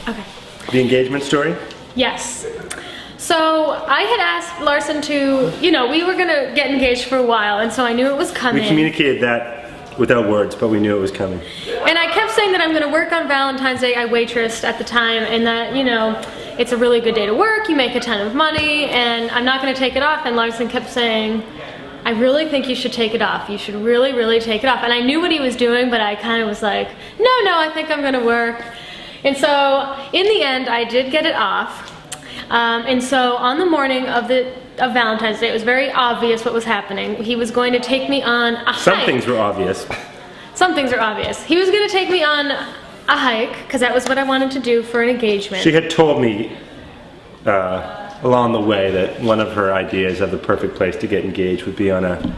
Okay. The engagement story? Yes. So I had asked Larson to, you know, we were gonna get engaged for a while, and so I knew it was coming. We communicated that without words, but we knew it was coming. And I kept saying that I'm gonna work on Valentine's Day. I waitressed at the time, and that, you know, it's a really good day to work, you make a ton of money, and I'm not gonna take it off. And Larson kept saying, I really think you should take it off. You should really, really take it off. And I knew what he was doing, but I kind of was like, no, I think I'm gonna work. And so in the end, I did get it off. And so on the morning of Valentine's Day, it was very obvious what was happening. He was going to take me on a hike. Some things were obvious. Some things are obvious. He was going to take me on a hike, because that was what I wanted to do for an engagement. She had told me along the way that one of her ideas of the perfect place to get engaged would be on a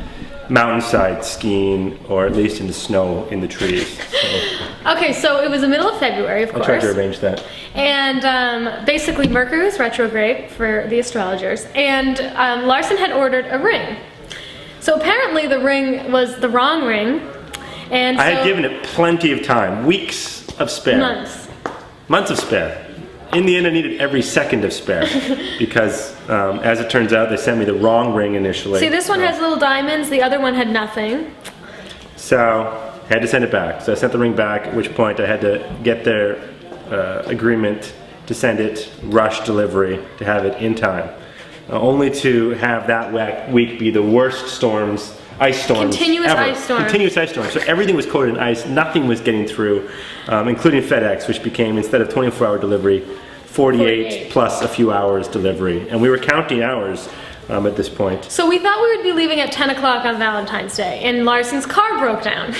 mountainside skiing, or at least in the snow in the trees. So. Okay, so it was the middle of February, of course. I tried to arrange that. And basically Mercury was retrograde for the astrologers, and Larson had ordered a ring. So apparently the ring was the wrong ring, and so I had given it plenty of time, weeks of spare. Months of spare. In the end, I needed every second of spare because, as it turns out, they sent me the wrong ring initially. See, this one has little diamonds, the other one had nothing. So, I had to send it back. So I sent the ring back, at which point I had to get their agreement to send it, rush delivery, to have it in time. Only to have that week be the worst storms, ice storms Continuous ever. ice storm. Continuous ice storm. So everything was coated in ice, nothing was getting through, including FedEx, which became, instead of 24-hour delivery, 48 plus a few hours delivery. And we were counting hours at this point. So we thought we would be leaving at 10 o'clock on Valentine's Day, and Larson's car broke down.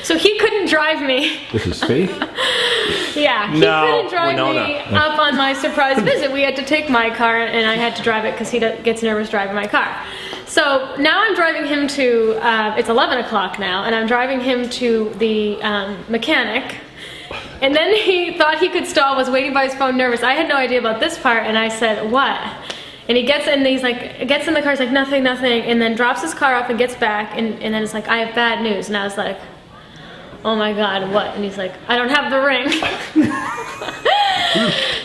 So he couldn't drive me. This is fake? Yeah, he couldn't drive me up on my surprise visit. We had to take my car, and I had to drive it because he gets nervous driving my car. So now I'm driving him to, it's 11 o'clock now, and I'm driving him to the mechanic. And then he thought he could stall, was waiting by his phone, nervous. I had no idea about this part, and I said, what? And he gets in, he's like, gets in the car, he's like, nothing, and then drops his car off and gets back, and then it's like, I have bad news. And I was like, oh my God, what? And he's like, I don't have the ring.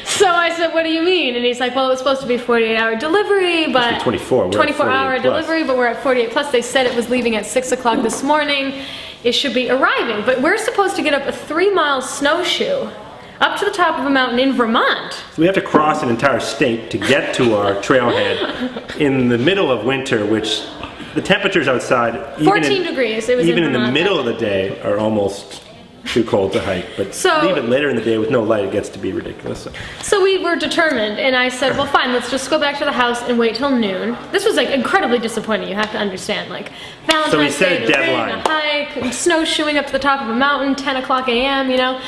So I said, what do you mean? And he's like, well, it was supposed to be 48-hour delivery, but 24-hour delivery, but we're at 48 plus. They said it was leaving at 6 o'clock this morning. It should be arriving, but we're supposed to get up a 3-mile snowshoe up to the top of a mountain in Vermont. So we have to cross an entire state to get to our trailhead in the middle of winter, which the temperatures outside, 14 degrees. It was even in the middle of the day, are almost too cold to hike. But leave it later in the day with no light, it gets to be ridiculous. So we were determined, and I said, well, fine, let's just go back to the house and wait till noon. This was like incredibly disappointing. You have to understand, like Valentine's Day, a deadline. A hike, snowshoeing up to the top of a mountain, 10 o'clock a.m. You know.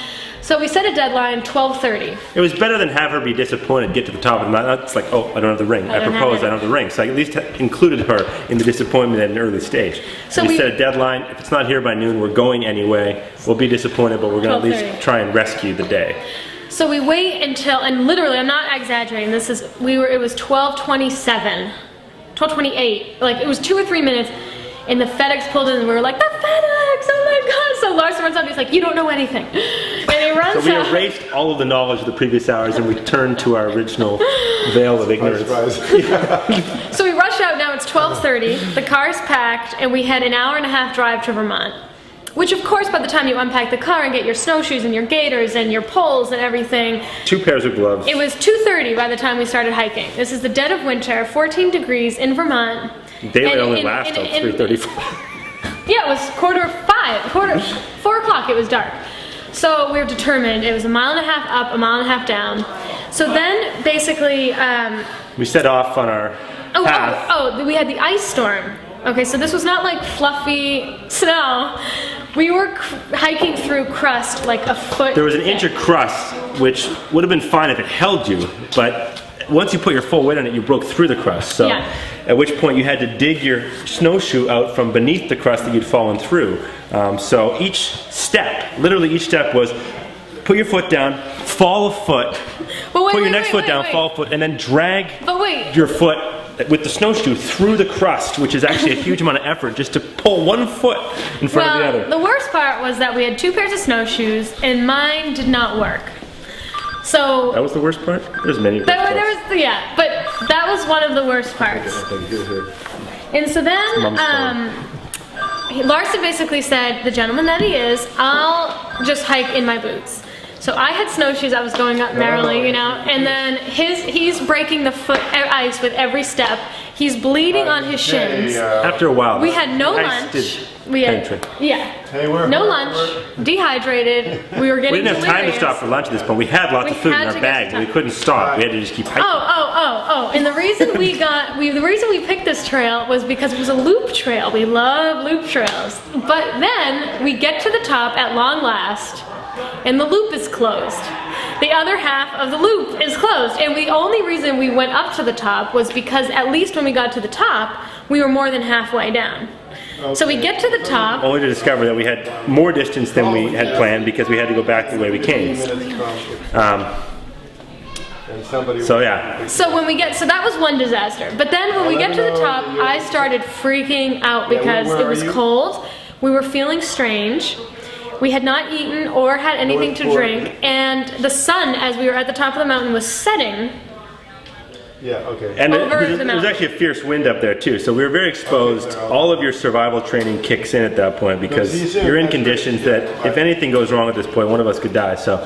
So we set a deadline, 12:30. It was better than have her be disappointed, get to the top of the mountain. It's like, oh, I don't have the ring. I proposed, I don't have the ring. So I at least included her in the disappointment at an early stage. So we set a deadline. If it's not here by noon, we're going anyway. We'll be disappointed, but we're going to at least try and rescue the day. So we wait until, and literally, I'm not exaggerating. It was 12:27, 12:28. Like it was 2 or 3 minutes. And the FedEx pulled in and we were like, the FedEx, oh my God. So Larson runs out and he's like, you don't know anything. And he runs out. So we erased all of the knowledge of the previous hours and returned to our original veil of ignorance. So we rush out, now it's 12:30, the car's packed, and we had an hour-and-a-half drive to Vermont. Which of course, by the time you unpack the car and get your snowshoes and your gaiters and your poles and everything. 2 pairs of gloves. It was 2:30 by the time we started hiking. This is the dead of winter, 14 degrees in Vermont. Daylight only lasts till 3:34. Yeah, it was 4 o'clock it was dark. So we were determined. It was 1.5 miles up, 1.5 miles down. So then basically we set off on our path. We had the ice storm. Okay, so this was not like fluffy snow. We were hiking through crust like a foot. There was an inch of crust, which would have been fine if it held you, but once you put your full weight on it, you broke through the crust. So at which point you had to dig your snowshoe out from beneath the crust that you'd fallen through. So each step, literally each step was put your foot down, fall a foot, put your next foot down, fall a foot, and then drag your foot with the snowshoe through the crust, which is actually a huge amount of effort just to pull one foot in front of the other. The worst part was that we had 2 pairs of snowshoes and mine did not work. So that was the worst part? There's many worst parts. Yeah, but that was one of the worst parts. And so then, Larson basically said, the gentleman that he is, I'll just hike in my boots. So I had snowshoes, I was going up merrily, you know, and then he's breaking the ice with every step. He's bleeding on his shins. After a while. We had no lunch. No lunch, dehydrated. We were getting We didn't have time to delirious. stop for lunch at this point. We had lots of food in our bag, but we couldn't stop. We had to just keep hiking. Oh! And the reason the reason we picked this trail was because it was a loop trail. We love loop trails. But then we get to the top at long last, and the loop is closed. The other half of the loop is closed. And the only reason we went up to the top was because at least when we got to the top, we were more than halfway down. Okay. So we get to the top. Only to discover that we had more distance than we had planned because we had to go back the way we came. So yeah. So that was one disaster. But then when we get to the top, I started freaking out because it was cold. We were feeling strange. We had not eaten or had anything to drink, and the sun, as we were at the top of the mountain, was setting. Yeah, okay. And there was actually a fierce wind up there too, so we were very exposed. All of your survival training kicks in at that point because you're in conditions that if anything goes wrong at this point, one of us could die. So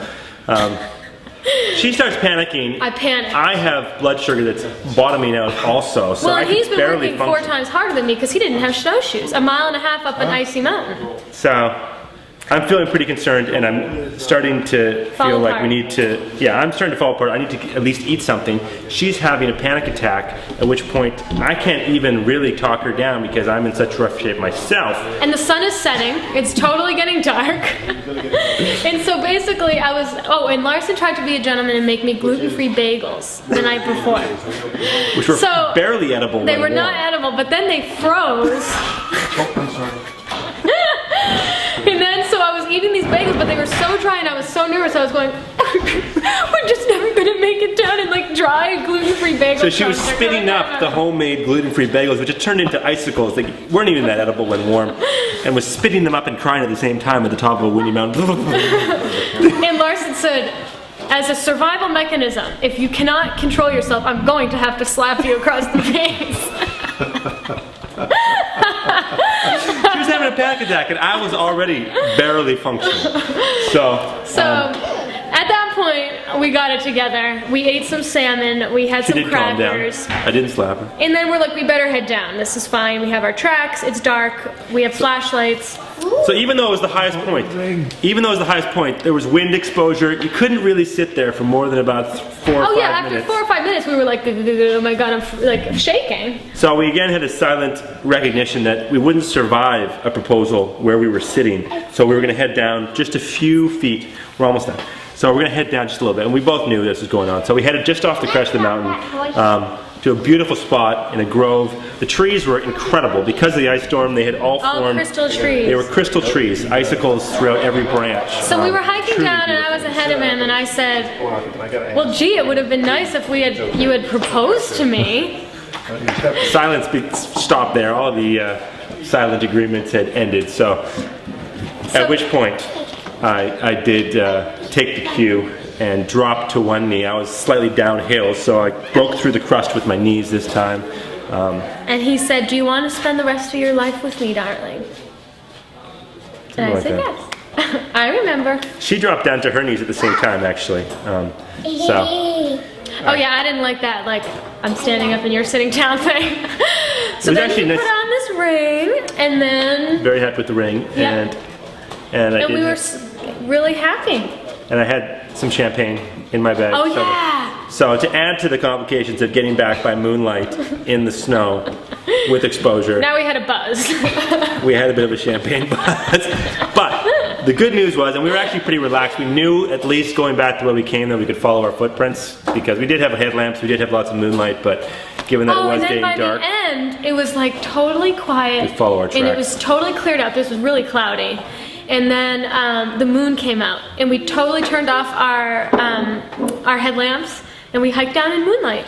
she starts panicking. I panicked. I have blood sugar that's bottoming out also, so I he's can been barely working 4 times harder than me because he didn't have snowshoes. 1.5 miles up an icy mountain. So I'm feeling pretty concerned, and I'm starting to feel like we need to, I'm starting to fall apart. I need to at least eat something. She's having a panic attack, at which point I can't even really talk her down because I'm in such rough shape myself. And the sun is setting. It's totally getting dark. And so basically I was, and Larson tried to be a gentleman and make me gluten-free bagels the night before. Which were barely edible. They were not edible, but then they froze. I'm sorry. And then, so I was eating these bagels, but they were so dry and I was so nervous, I was going, we're just never gonna make it down, and like dry gluten-free bagels. So she was spitting up the homemade gluten-free bagels, which had turned into icicles. They weren't even that edible when warm, and was spitting them up and crying at the same time at the top of a windy mountain. And Larson said, as a survival mechanism, if you cannot control yourself, I'm going to have to slap you across the face. She was having a panic attack, and I was already barely functioning. So at that point, we got it together. We ate some salmon. We had some crackers. Calm down. I didn't slap her. And then we're like, we better head down. This is fine. We have our tracks. It's dark. We have flashlights. So even though it was the highest point, there was wind exposure. You couldn't really sit there for more than about 4 or 5 minutes. After 4 or 5 minutes, we were like, oh my god, I'm like shaking. So we again had a silent recognition that we wouldn't survive a proposal where we were sitting. So we were going to head down just a few feet. We're almost done. So we're going to head down just a little bit, and we both knew this was going on. So we headed just off the crest of the mountain to a beautiful spot in a grove. The trees were incredible. Because of the ice storm, they had all formed. Crystal trees. They were crystal trees, icicles throughout every branch. So we were hiking down, and I was ahead of him, and I said, well, gee, it would have been nice if you had proposed to me. Silence stopped there. All the silent agreements had ended. So at which point, I did take the cue and dropped to one knee. I was slightly downhill, so I broke through the crust with my knees this time. And he said, do you want to spend the rest of your life with me, darling? And I said yes. I remember. She dropped down to her knees at the same time, actually. Oh yeah, I didn't like that, like, I'm standing up and you're sitting down thing. So then he put on this ring, and then... Very happy with the ring, and we were really happy. And I had some champagne in my bag. Oh yeah! So to add to the complications of getting back by moonlight in the snow with exposure. Now we had a buzz. We had a bit of a champagne buzz. But the good news was, and we were actually pretty relaxed, we knew at least going back to where we came that we could follow our footprints, because we did have headlamps, we did have lots of moonlight, but given that it was getting dark. And then by the end, it was like totally quiet. We follow our tracks. And it was totally cleared up. This was really cloudy. And then the moon came out, and we totally turned off our headlamps, and we hiked down in moonlight.